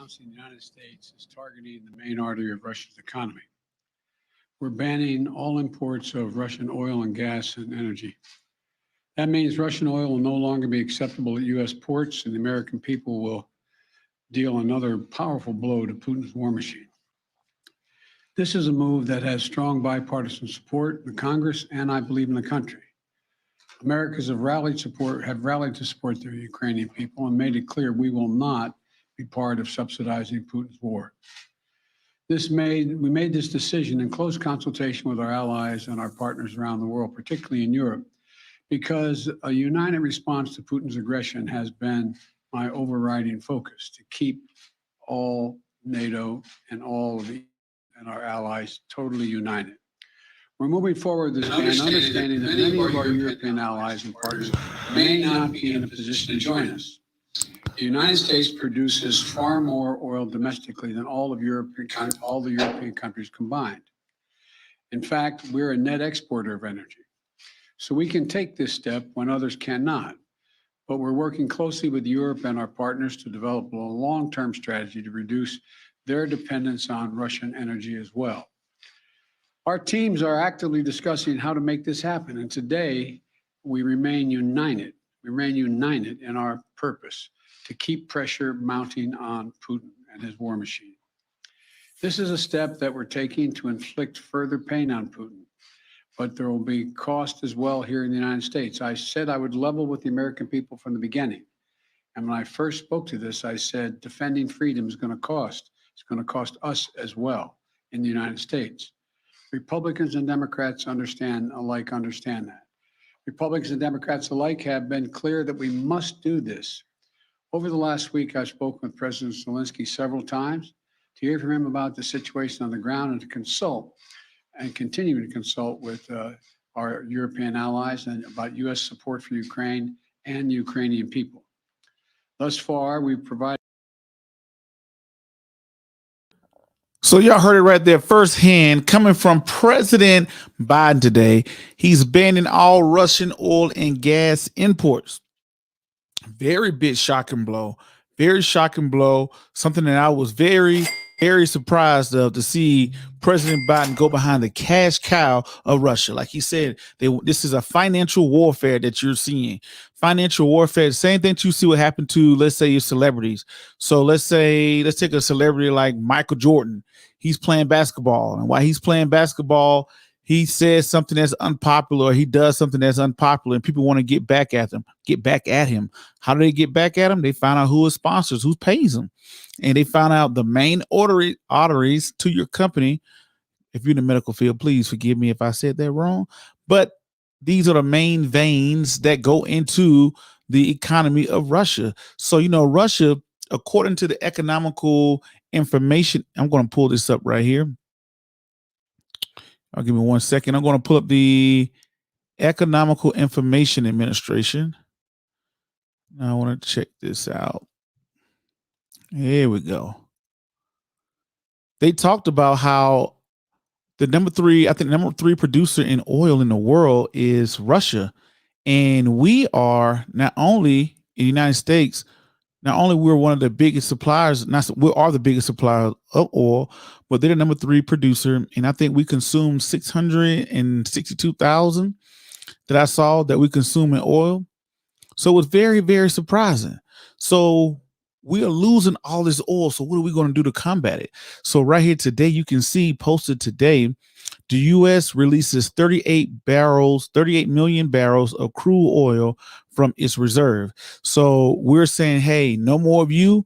announcing the United States is targeting the main artery of Russia's economy. We're banning all imports of Russian oil and gas and energy. That means Russian oil will no longer be acceptable at U.S. ports, and the American people will deal another powerful blow to Putin's war machine. This is a move that has strong bipartisan support in the Congress and I believe in the country. Americans have rallied to support the Ukrainian people and made it clear we will not be part of subsidizing Putin's war. We made this decision in close consultation with our allies and our partners around the world, particularly in Europe, because a united response to Putin's aggression has been my overriding focus, to keep all NATO and all of our allies totally united. We're moving forward this ban, understanding that many of our European allies and partners may not be in a position to join us. The United States produces far more oil domestically than all the European countries combined. In fact, we're a net exporter of energy. So we can take this step when others cannot. But we're working closely with Europe and our partners to develop a long-term strategy to reduce their dependence on Russian energy as well. Our teams are actively discussing how to make this happen, and today we remain united. We remain united in our purpose to keep pressure mounting on Putin and his war machine. This is a step that we're taking to inflict further pain on Putin, but there will be cost as well here in the United States. I said I would level with the American people from the beginning. And when I first spoke to this, I said defending freedom is going to cost. It's going to cost us as well in the United States. Republicans and Democrats understand that. Republicans and Democrats alike have been clear that we must do this. Over the last week, I've spoken with President Zelensky several times to hear from him about the situation on the ground and to consult and continue to consult with our European allies and about U.S. support for Ukraine and the Ukrainian people. Thus far, we've provided. So y'all heard it right there firsthand coming from President Biden today. He's banning all Russian oil and gas imports. Very big shocking blow. Very shocking blow. Something that I was very surprised of, to see President Biden go behind the cash cow of Russia. Like he said, this is a financial warfare that you're seeing. Financial warfare, same thing you see what happened to, let's say, your celebrities. So let's take a celebrity like Michael Jordan. He's playing basketball, and while he's playing basketball, he says something that's unpopular, or he does something that's unpopular, and people want to get back at him. How do they get back at him? They find out who his sponsors, who pays him. And they found out the main arteries to your company. If you're in the medical field, please forgive me if I said that wrong. But these are the main veins that go into the economy of Russia. So, Russia, according to the economical information, I'm going to pull this up right here. I'll give me 1 second. I'm going to pull up the Economical Information Administration. Now I want to check this out. Here we go. They talked about how the number three producer in oil in the world is Russia. And we are not only in the United States, not only we're one of the biggest suppliers, we are the biggest supplier of oil, but they're the number 3 producer. And I think we consume 662,000 that I saw that we consume in oil. So it's very, very surprising. So we are losing all this oil. So what are we going to do to combat it? So right here today, you can see posted today, the U.S. releases 38 million barrels of crude oil from its reserve. So we're saying, hey, no more of you.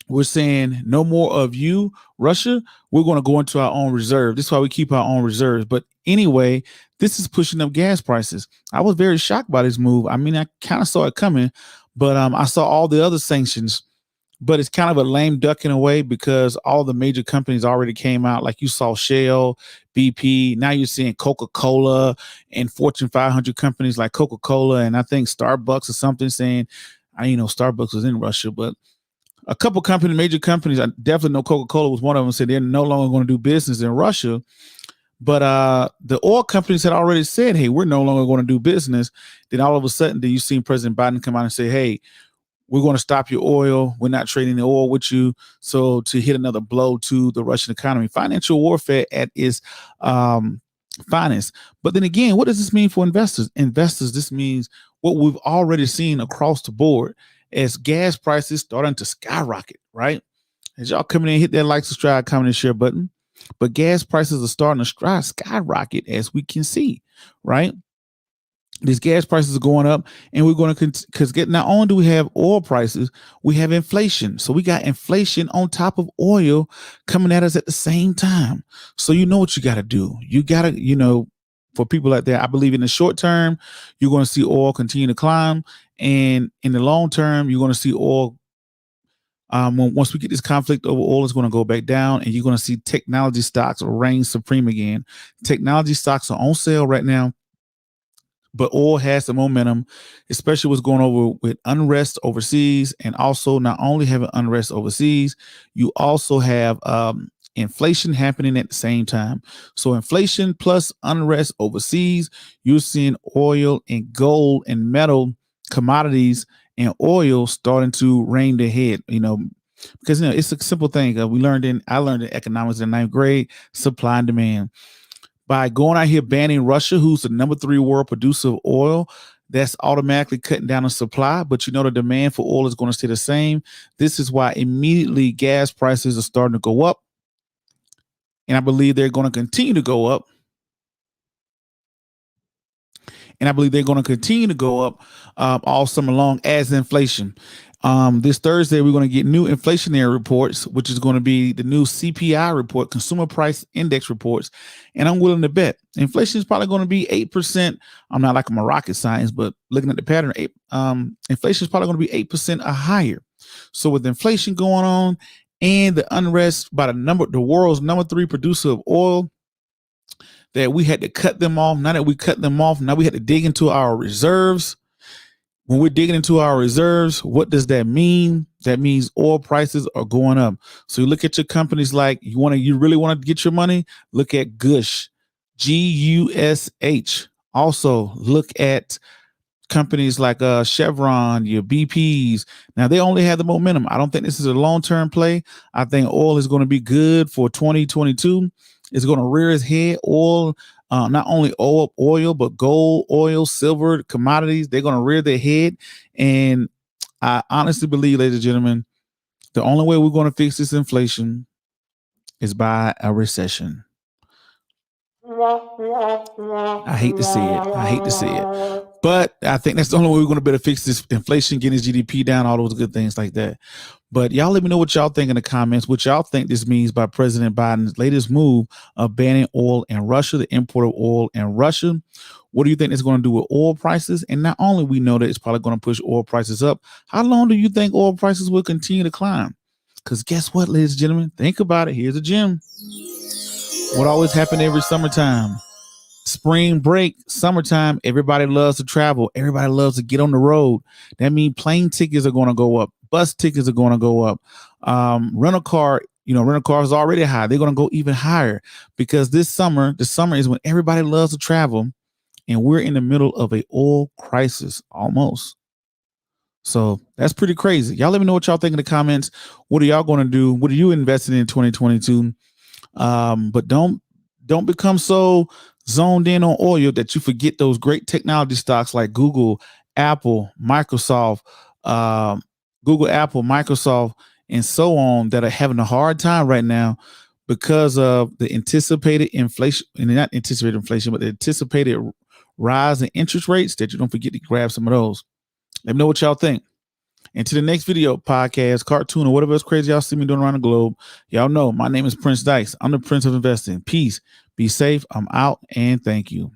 We're saying no more of you, Russia. We're going to go into our own reserve. This is why we keep our own reserves. But anyway, this is pushing up gas prices. I was very shocked by this move. I mean, I kind of saw it coming, but I saw all the other sanctions. But it's kind of a lame duck in a way, because all the major companies already came out. Like you saw Shell, BP. Now you're seeing Coca-Cola and Fortune 500 companies like Coca-Cola, and I think Starbucks or something saying, Starbucks was in Russia, but a couple major companies, I definitely know Coca-Cola was one of them, said they're no longer going to do business in Russia. But the oil companies had already said, hey, we're no longer going to do business. Then all of a sudden, you seen President Biden come out and say, hey, we're going to stop your oil. We're not trading the oil with you. So to hit another blow to the Russian economy, financial warfare at its finest. But then again, what does this mean for investors? Investors, this means what we've already seen across the board as gas prices starting to skyrocket, right? As y'all coming in, hit that like, subscribe, comment, and share button. But gas prices are starting to skyrocket as we can see, right? These gas prices are going up, and we're going to because not only do we have oil prices, we have inflation. So we got inflation on top of oil coming at us at the same time. So you know what you got to do. You got to, for people out there, I believe in the short term, you're going to see oil continue to climb, and in the long term, you're going to see oil. Once we get this conflict over oil, is going to go back down, and you're going to see technology stocks reign supreme again. Technology stocks are on sale right now. But oil has the momentum, especially what's going over with unrest overseas. And also not only having unrest overseas, you also have inflation happening at the same time. So inflation plus unrest overseas, you're seeing oil and gold and metal commodities and oil starting to reign their head, because it's a simple thing. I learned in economics in 9th grade, supply and demand. By going out here banning Russia, who's the number 3 world producer of oil, that's automatically cutting down on supply. But the demand for oil is going to stay the same. This is why immediately gas prices are starting to go up. And I believe they're going to continue to go up. All summer long as inflation. This Thursday, we're going to get new inflationary reports, which is going to be the new CPI report, Consumer Price Index reports. And I'm willing to bet inflation is probably going to be 8%. I'm not like I'm a rocket science, but looking at the pattern, inflation is probably going to be 8% or higher. So with inflation going on and the unrest by the world's number 3 producer of oil, that we had to cut them off. Now that we cut them off, now we had to dig into our reserves. When we're digging into our reserves, what does that mean? That means oil prices are going up. So you look at your companies like you really want to get your money, look at Gush, GUSH. Also look at companies like Chevron, your BPs. Now they only have the momentum. I don't think this is a long-term play. I think oil is going to be good for 2022. It's going to rear its head. Oil, not only oil, but gold, oil, silver, commodities, they're going to rear their head. And I honestly believe, ladies and gentlemen, the only way we're going to fix this inflation is by a recession. I hate to see it. But I think that's the only way we're going to be able to fix this inflation, getting this GDP down, all those good things like that. But y'all let me know what y'all think in the comments, what y'all think this means by President Biden's latest move of banning oil in Russia, the import of oil in Russia. What do you think it's going to do with oil prices? And not only we know that it's probably going to push oil prices up, how long do you think oil prices will continue to climb? Because guess what, ladies and gentlemen? Think about it. Here's a gem. What always happened every summertime? Spring break, summertime, everybody loves to travel. Everybody loves to get on the road. That means plane tickets are going to go up. Bus tickets are going to go up. Rental cars are already high. They're going to go even higher because the summer is when everybody loves to travel, and we're in the middle of a oil crisis almost. So that's pretty crazy. Y'all let me know what y'all think in the comments. What are y'all going to do? What are you investing in 2022? But don't become so zoned in on oil that you forget those great technology stocks like Google, Apple, Microsoft, and so on that are having a hard time right now because of the anticipated inflation, and not anticipated inflation, but the anticipated rise in interest rates, that you don't forget to grab some of those. Let me know what y'all think. And to the next video, podcast, cartoon, or whatever else crazy y'all see me doing around the globe, y'all know my name is Prince Dykes. I'm the Prince of Investing. Peace. Be safe. I'm out, and thank you.